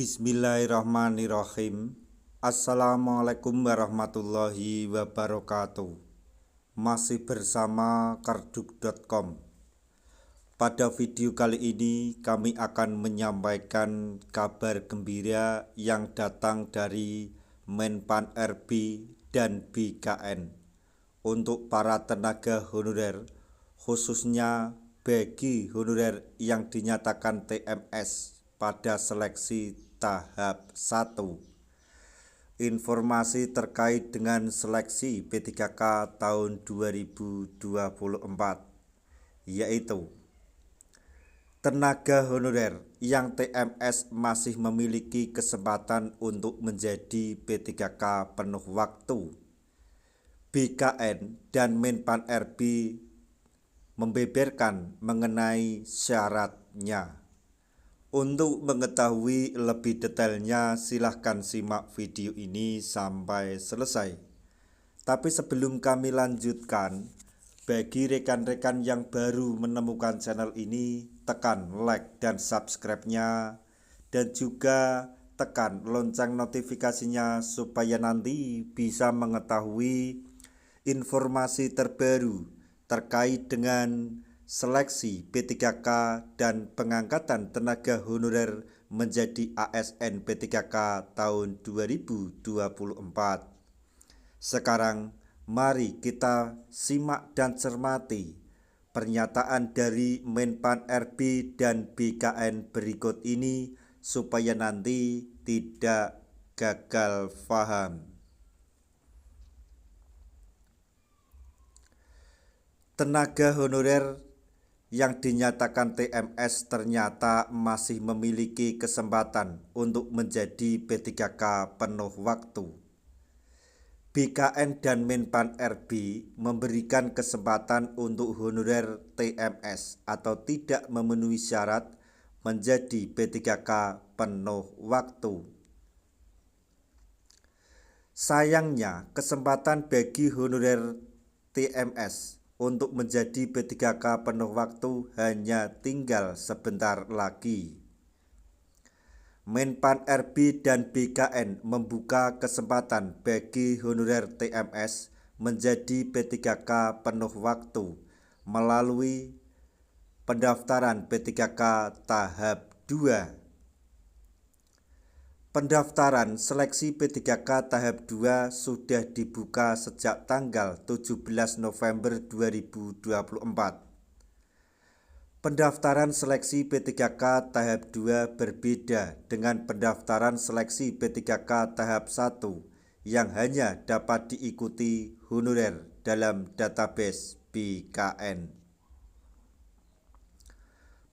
Bismillahirrahmanirrahim. Assalamualaikum warahmatullahi wabarakatuh. Masih bersama karduk.com. Pada video kali ini kami akan menyampaikan kabar gembira yang datang dari Menpan RB dan BKN untuk para tenaga honorer, khususnya bagi honorer yang dinyatakan TMS pada seleksi tahap 1. Informasi terkait dengan seleksi P3K tahun 2024 yaitu tenaga honorer yang TMS masih memiliki kesempatan untuk menjadi P3K penuh waktu. BKN dan Menpan RB membeberkan mengenai syaratnya. Untuk mengetahui lebih detailnya, silahkan simak video ini sampai selesai. Tapi sebelum kami lanjutkan, bagi rekan-rekan yang baru menemukan channel ini, tekan like dan subscribe-nya, dan juga tekan lonceng notifikasinya supaya nanti bisa mengetahui informasi terbaru terkait dengan seleksi P3K dan pengangkatan tenaga honorer menjadi ASN P3K tahun 2024. Sekarang mari kita simak dan cermati pernyataan dari Menpan RB dan BKN berikut ini supaya nanti tidak gagal paham. Tenaga honorer yang dinyatakan TMS ternyata masih memiliki kesempatan untuk menjadi P3K penuh waktu. BKN dan Menpan RB memberikan kesempatan untuk honorer TMS atau tidak memenuhi syarat menjadi P3K penuh waktu. Sayangnya, kesempatan bagi honorer TMS untuk menjadi P3K penuh waktu hanya tinggal sebentar lagi. Menpan RB dan BKN membuka kesempatan bagi honorer TMS menjadi P3K penuh waktu melalui pendaftaran P3K tahap 2. Pendaftaran seleksi P3K tahap 2 sudah dibuka sejak tanggal 17 November 2024. Pendaftaran seleksi P3K tahap 2 berbeda dengan pendaftaran seleksi P3K tahap 1 yang hanya dapat diikuti honorer dalam database BKN.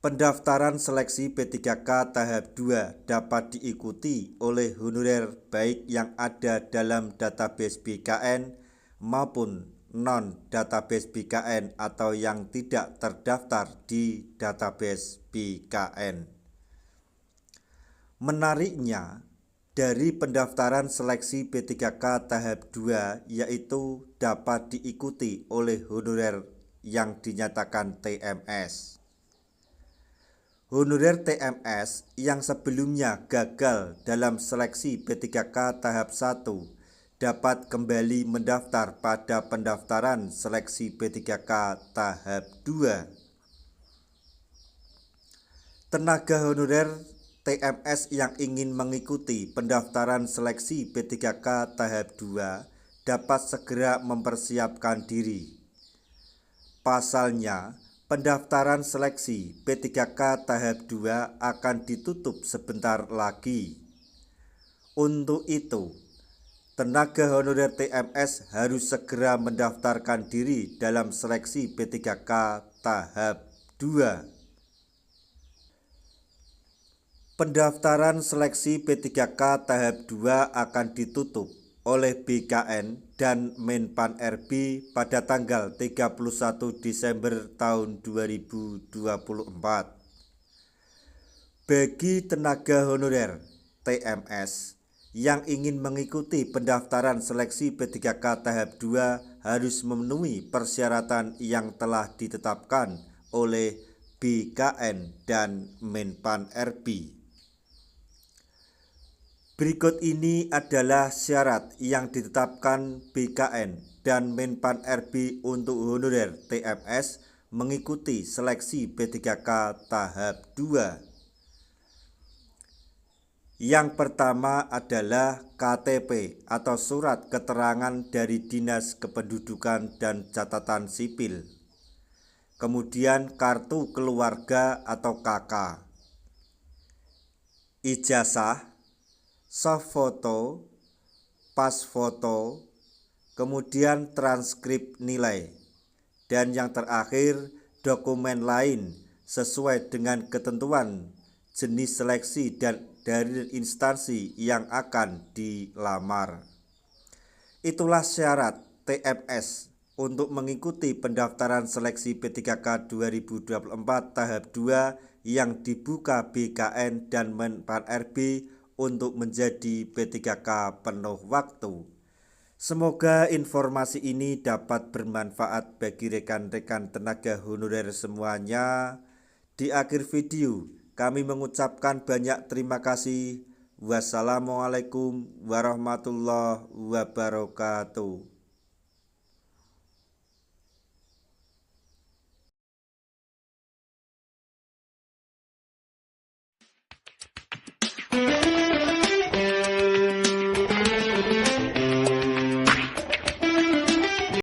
Pendaftaran seleksi P3K tahap 2 dapat diikuti oleh honorer baik yang ada dalam database BKN maupun non-database BKN atau yang tidak terdaftar di database BKN. Menariknya, dari pendaftaran seleksi P3K tahap 2 yaitu dapat diikuti oleh honorer yang dinyatakan TMS. Honorer TMS yang sebelumnya gagal dalam seleksi P3K tahap 1 dapat kembali mendaftar pada pendaftaran seleksi P3K tahap 2. Tenaga honorer TMS yang ingin mengikuti pendaftaran seleksi P3K tahap 2 dapat segera mempersiapkan diri. Pasalnya, pendaftaran seleksi P3K tahap 2 akan ditutup sebentar lagi. Untuk itu, tenaga honorer TMS harus segera mendaftarkan diri dalam seleksi P3K tahap 2. Pendaftaran seleksi P3K tahap 2 akan ditutup oleh BKN dan Menpan RB pada tanggal 31 Desember tahun 2024. Bagi tenaga honorer TMS yang ingin mengikuti pendaftaran seleksi P3K tahap 2 harus memenuhi persyaratan yang telah ditetapkan oleh BKN dan Menpan RB. Berikut ini adalah syarat yang ditetapkan BKN dan Menpan RB untuk honorer TMS mengikuti seleksi P3K tahap 2. Yang pertama adalah KTP atau surat keterangan dari Dinas Kependudukan dan Catatan Sipil. Kemudian kartu keluarga atau KK, ijazah, soft foto, pas foto, kemudian transkrip nilai, dan yang terakhir dokumen lain sesuai dengan ketentuan jenis seleksi dan dari instansi yang akan dilamar. Itulah syarat TMS untuk mengikuti pendaftaran seleksi P3K 2024 tahap 2 yang dibuka BKN dan Menpan RB untuk menjadi P3K penuh waktu. Semoga informasi ini dapat bermanfaat bagi rekan-rekan tenaga honorer semuanya. Di akhir video, kami mengucapkan banyak terima kasih. Wassalamualaikum warahmatullahi wabarakatuh.